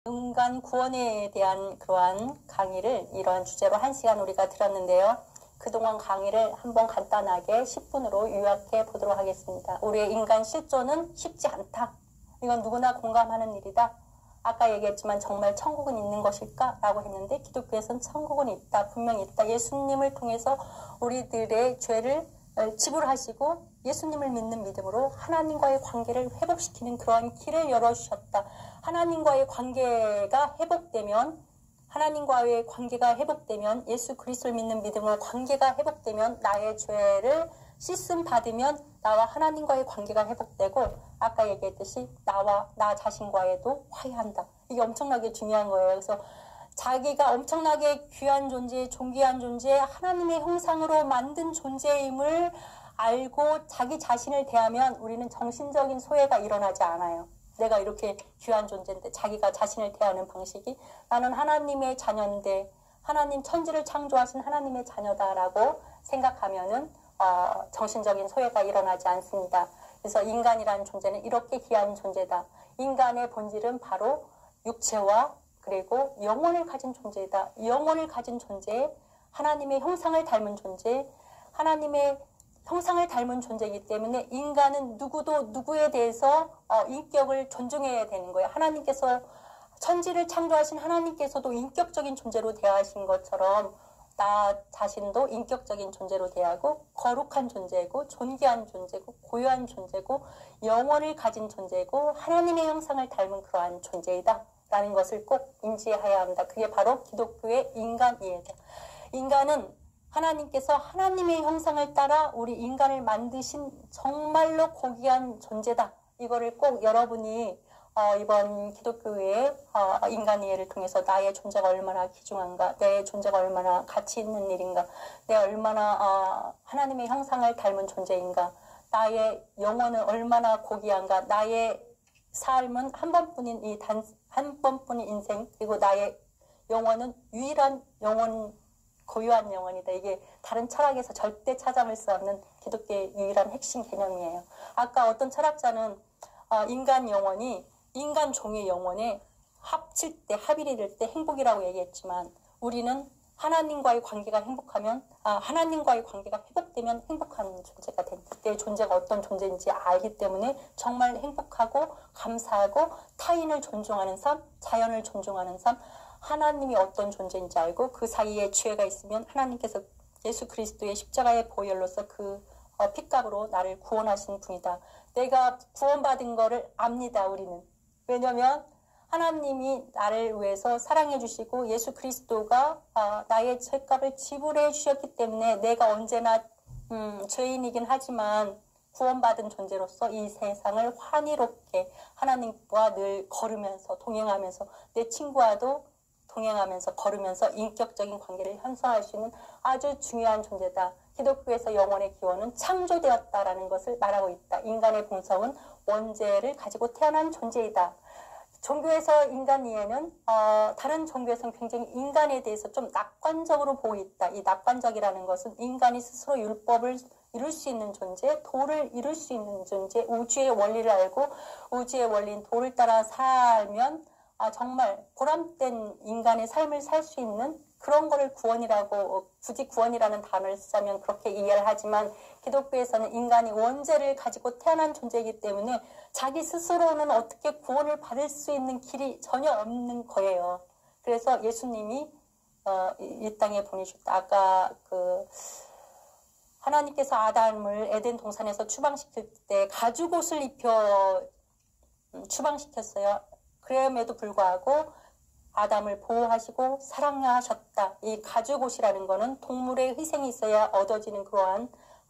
인간 구원에 대한 그러한 강의를 이러한 주제로 1시간 우리가 들었는데요. 그동안 강의를 한번 간단하게 10분으로 요약해 보도록 하겠습니다. 우리의 인간 실존은 쉽지 않다. 이건 누구나 공감하는 일이다. 아까 얘기했지만 정말 천국은 있는 것일까? 라고 했는데 기독교에서는 천국은 있다. 분명히 있다. 예수님을 통해서 우리들의 죄를 지불하시고 예수님을 믿는 믿음으로 하나님과의 관계를 회복시키는 그러한 길을 열어주셨다. 하나님과의 관계가 회복되면 예수 그리스도를 믿는 믿음으로 관계가 회복되면 나의 죄를 씻음 받으면 나와 하나님과의 관계가 회복되고 아까 얘기했듯이 나 자신과에도 화해한다. 이게 엄청나게 중요한 거예요. 그래서 자기가 엄청나게 귀한 존재, 존귀한 존재, 하나님의 형상으로 만든 존재임을 알고 자기 자신을 대하면 우리는 정신적인 소외가 일어나지 않아요. 내가 이렇게 귀한 존재인데 자기가 자신을 대하는 방식이 나는 하나님의 자녀인데 하나님 천지를 창조하신 하나님의 자녀다라고 생각하면은 정신적인 소외가 일어나지 않습니다. 그래서 인간이라는 존재는 이렇게 귀한 존재다. 인간의 본질은 바로 육체와 그리고 영혼을 가진 존재이다. 영혼을 가진 존재, 하나님의 형상을 닮은 존재, 하나님의 형상을 닮은 존재이기 때문에 인간은 누구도 누구에 대해서 인격을 존중해야 되는 거예요. 하나님께서 천지를 창조하신 하나님께서도 인격적인 존재로 대하신 것처럼 나 자신도 인격적인 존재로 대하고 거룩한 존재고 존귀한 존재고 고유한 존재고 영혼을 가진 존재고 하나님의 형상을 닮은 그러한 존재이다 라는 것을 꼭 인지해야 합니다. 그게 바로 기독교의 인간 이해죠. 인간은 하나님께서 하나님의 형상을 따라 우리 인간을 만드신 정말로 고귀한 존재다. 이거를 꼭 여러분이 이번 기독교의 인간 이해를 통해서 나의 존재가 얼마나 귀중한가, 내 존재가 얼마나 가치 있는 일인가, 내가 얼마나 하나님의 형상을 닮은 존재인가, 나의 영혼은 얼마나 고귀한가, 나의 삶은 한 번뿐인 인생, 그리고 나의 영혼은 유일한 영혼, 고유한 영혼이다. 이게 다른 철학에서 절대 찾아볼 수 없는 기독교의 유일한 핵심 개념이에요. 아까 어떤 철학자는 인간 종의 영혼에 합칠 때, 합일이 될 때 행복이라고 얘기했지만 우리는 하나님과의 관계가 하나님과의 관계가 회복되면 행복한 존재가 된다. 내 존재가 어떤 존재인지 알기 때문에 정말 행복하고 감사하고 타인을 존중하는 삶, 자연을 존중하는 삶, 하나님이 어떤 존재인지 알고 그 사이에 죄가 있으면 하나님께서 예수 그리스도의 십자가의 보혈로서 그 핏값으로 나를 구원하신 분이다. 내가 구원받은 거를 압니다. 우리는. 왜냐하면 하나님이 나를 위해서 사랑해 주시고 예수 그리스도가 나의 죄값을 지불해 주셨기 때문에 내가 언제나 죄인이긴 하지만 구원받은 존재로서 이 세상을 환희롭게 하나님과 늘 걸으면서 동행하면서 내 친구와도 동행하면서 걸으면서 인격적인 관계를 형성할 수 있는 아주 중요한 존재다. 기독교에서 영혼의 기원은 창조되었다라는 것을 말하고 있다. 인간의 본성은 원죄를 가지고 태어난 존재이다. 종교에서 인간 이해는 다른 종교에서는 굉장히 인간에 대해서 좀 낙관적으로 보고 있다. 이 낙관적이라는 것은 인간이 스스로 율법을 이룰 수 있는 존재, 도를 이룰 수 있는 존재, 우주의 원리를 알고 우주의 원리인 도를 따라 살면 정말 보람된 인간의 삶을 살 수 있는 그런 거를 구원이라고, 굳이 구원이라는 단어를 쓰자면 그렇게 이해를 하지만 기독교에서는 인간이 원죄를 가지고 태어난 존재이기 때문에 자기 스스로는 어떻게 구원을 받을 수 있는 길이 전혀 없는 거예요. 그래서 예수님이 이 땅에 보내셨다. 아까 하나님께서 아담을 에덴 동산에서 추방시킬 때 가죽옷을 입혀 추방시켰어요. 그럼에도 불구하고 아담을 보호하시고 사랑하셨다. 이 가죽옷이라는 거는 동물의 희생이 있어야 얻어지는 그러한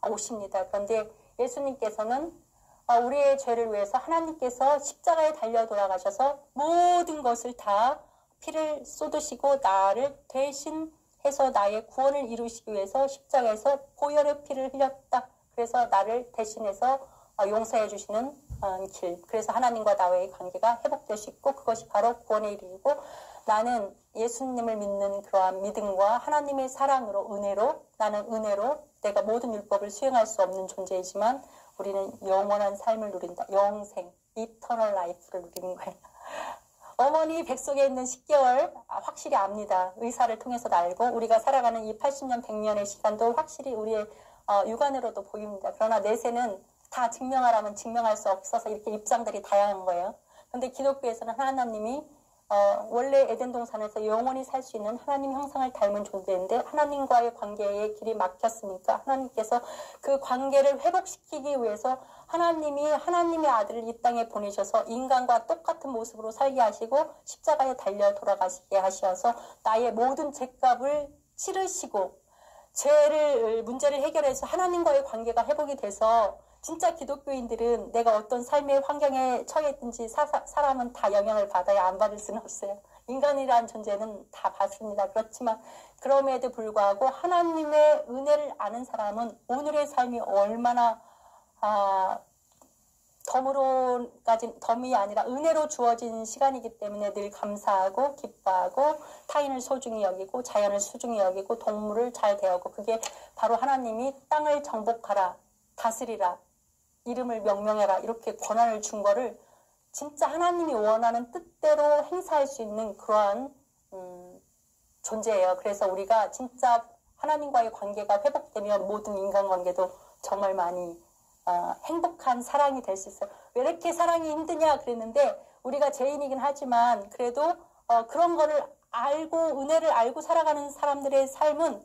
옷입니다. 그런데 예수님께서는 우리의 죄를 위해서 하나님께서 십자가에 달려 돌아가셔서 모든 것을 다 피를 쏟으시고 나를 대신해서 나의 구원을 이루시기 위해서 십자가에서 보혈의 피를 흘렸다. 그래서 나를 대신해서 용서해 주시는 길. 그래서 하나님과 나와의 관계가 회복될 수 있고 그것이 바로 구원의 일이고 나는 예수님을 믿는 그러한 믿음과 하나님의 사랑으로 나는 은혜로 내가 모든 율법을 수행할 수 없는 존재이지만 우리는 영원한 삶을 누린다. 영생, 이터널 라이프를 누리는 거예요. 어머니 뱃속에 있는 10개월 확실히 압니다. 의사를 통해서도 알고 우리가 살아가는 이 80년, 100년의 시간도 확실히 우리의 육안으로도 보입니다. 그러나 내세는 다 증명하라면 증명할 수 없어서 이렇게 입장들이 다양한 거예요. 그런데 기독교에서는 하나님이 원래 에덴 동산에서 영원히 살 수 있는 하나님 형상을 닮은 존재인데 하나님과의 관계에 길이 막혔으니까 하나님께서 그 관계를 회복시키기 위해서 하나님이 하나님의 아들을 이 땅에 보내셔서 인간과 똑같은 모습으로 살게 하시고 십자가에 달려 돌아가시게 하셔서 나의 모든 죄값을 치르시고 문제를 해결해서 하나님과의 관계가 회복이 돼서 진짜 기독교인들은 내가 어떤 삶의 환경에 처해 있든지 사람은 다 영향을 받아야 안 받을 수는 없어요. 인간이라는 존재는 다 받습니다. 그렇지만 그럼에도 불구하고 하나님의 은혜를 아는 사람은 오늘의 삶이 얼마나 덤이 아니라 은혜로 주어진 시간이기 때문에 늘 감사하고 기뻐하고 타인을 소중히 여기고 자연을 소중히 여기고 동물을 잘 대하고 그게 바로 하나님이 땅을 정복하라 다스리라 이름을 명명해라 이렇게 권한을 준 거를 진짜 하나님이 원하는 뜻대로 행사할 수 있는 그러한 존재예요. 그래서 우리가 진짜 하나님과의 관계가 회복되면 모든 인간관계도 정말 많이 행복한 사랑이 될 수 있어요. 왜 이렇게 사랑이 힘드냐 그랬는데 우리가 죄인이긴 하지만 그래도 그런 거를 알고 은혜를 알고 살아가는 사람들의 삶은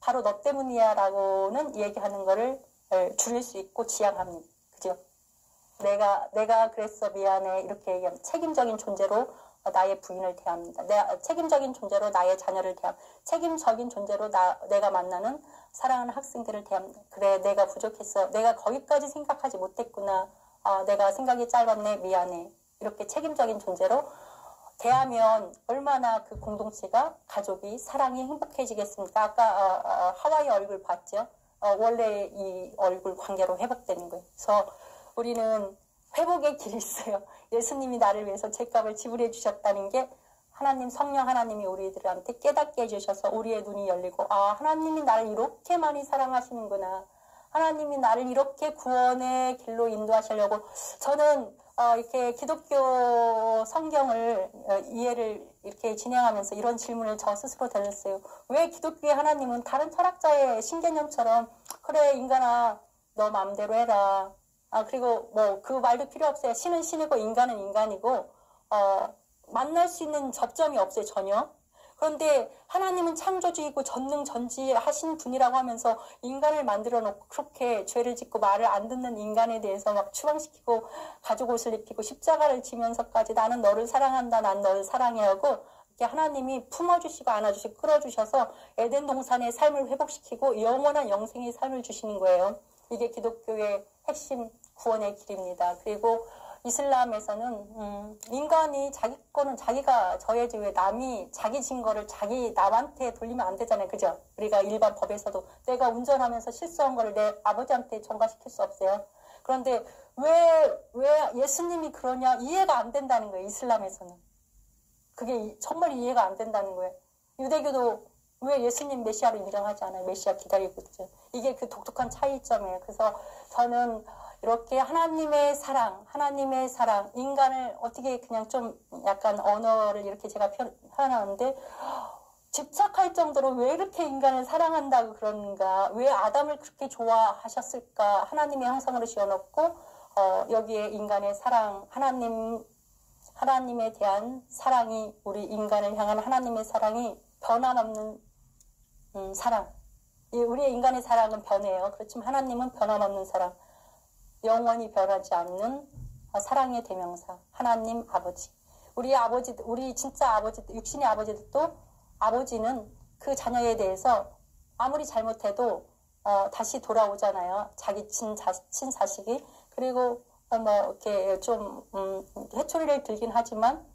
바로 너 때문이야 라고는 얘기하는 거를 줄일 수 있고 지향합니다. 그죠? 내가 그랬어 미안해 이렇게 얘기하면 책임적인 존재로 나의 부인을 대합니다. 책임적인 존재로 나의 자녀를 대합니다. 책임적인 존재로 내가 만나는 사랑하는 학생들을 대합니다. 그래 내가 부족했어. 내가 거기까지 생각하지 못했구나. 내가 생각이 짧았네 미안해. 이렇게 책임적인 존재로 대하면 얼마나 그 공동체가 가족이 사랑이 행복해지겠습니까? 아까 하와이 얼굴 봤죠? 원래 이 얼굴 관계로 회복되는 거예요. 그래서 우리는 회복의 길이 있어요. 예수님이 나를 위해서 죄값을 지불해 주셨다는 게 하나님 성령 하나님이 우리들한테 깨닫게 해주셔서 우리의 눈이 열리고 하나님이 나를 이렇게 많이 사랑하시는구나. 하나님이 나를 이렇게 구원의 길로 인도하시려고 저는 이렇게 기독교 성경을 이해를 이렇게 진행하면서 이런 질문을 저 스스로 드렸어요. 왜 기독교의 하나님은 다른 철학자의 신개념처럼 그래 인간아 너 마음대로 해라. 그리고 뭐 그 말도 필요 없어요. 신은 신이고 인간은 인간이고 만날 수 있는 접점이 없어요. 전혀. 그런데 하나님은 창조주이고 전능전지하신 분이라고 하면서 인간을 만들어 놓고 그렇게 죄를 짓고 말을 안 듣는 인간에 대해서 막 추방시키고 가죽옷을 입히고 십자가를 지면서까지 나는 너를 사랑한다. 난 너를 사랑해 하고 이렇게 하나님이 품어주시고 안아주시고 끌어주셔서 에덴 동산의 삶을 회복시키고 영원한 영생의 삶을 주시는 거예요. 이게 기독교의 핵심 구원의 길입니다. 그리고 이슬람에서는 인간이 자기 거는 자기가 져야지 왜 남이 자기 증거를 남한테 돌리면 안 되잖아요. 그죠? 우리가 일반 법에서도 내가 운전하면서 실수한 거를 내 아버지한테 전가시킬 수 없어요. 그런데 왜 예수님이 그러냐 이해가 안 된다는 거예요. 이슬람에서는. 그게 정말 이해가 안 된다는 거예요. 유대교도 왜 예수님 메시아로 인정하지 않아요? 메시아 기다리고 있죠. 이게 그 독특한 차이점이에요. 그래서 저는 이렇게 하나님의 사랑, 인간을 어떻게 그냥 좀 약간 언어를 이렇게 제가 표현하는데 집착할 정도로 왜 이렇게 인간을 사랑한다고 그러는가, 왜 아담을 그렇게 좋아하셨을까, 하나님의 형상으로 지어놓고 여기에 인간의 사랑, 하나님에 대한 사랑이 우리 인간을 향한 하나님의 사랑이 변함없는 사랑. 우리의 인간의 사랑은 변해요. 그렇지만 하나님은 변함없는 사랑. 영원히 변하지 않는 사랑의 대명사 하나님 아버지. 우리 진짜 아버지, 육신의 아버지도 아버지는 그 자녀에 대해서 아무리 잘못해도 다시 돌아오잖아요. 자기 친자식이. 그리고 뭐 이렇게 좀 회초리를 들긴 하지만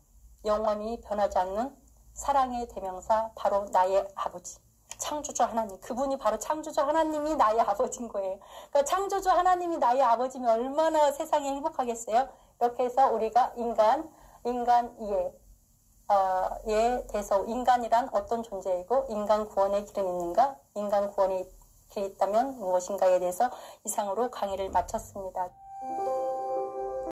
영원히 변하지 않는 사랑의 대명사 바로 나의 아버지. 창조주 하나님, 그분이 바로 창조주 하나님이 나의 아버지인 거예요. 그러니까 창조주 하나님이 나의 아버지면 얼마나 세상이 행복하겠어요. 이렇게 해서 우리가 인간 이해에 대해서 인간이란 어떤 존재이고 인간 구원의 길은 있는가, 인간 구원의 길이 있다면 무엇인가에 대해서 이상으로 강의를 마쳤습니다.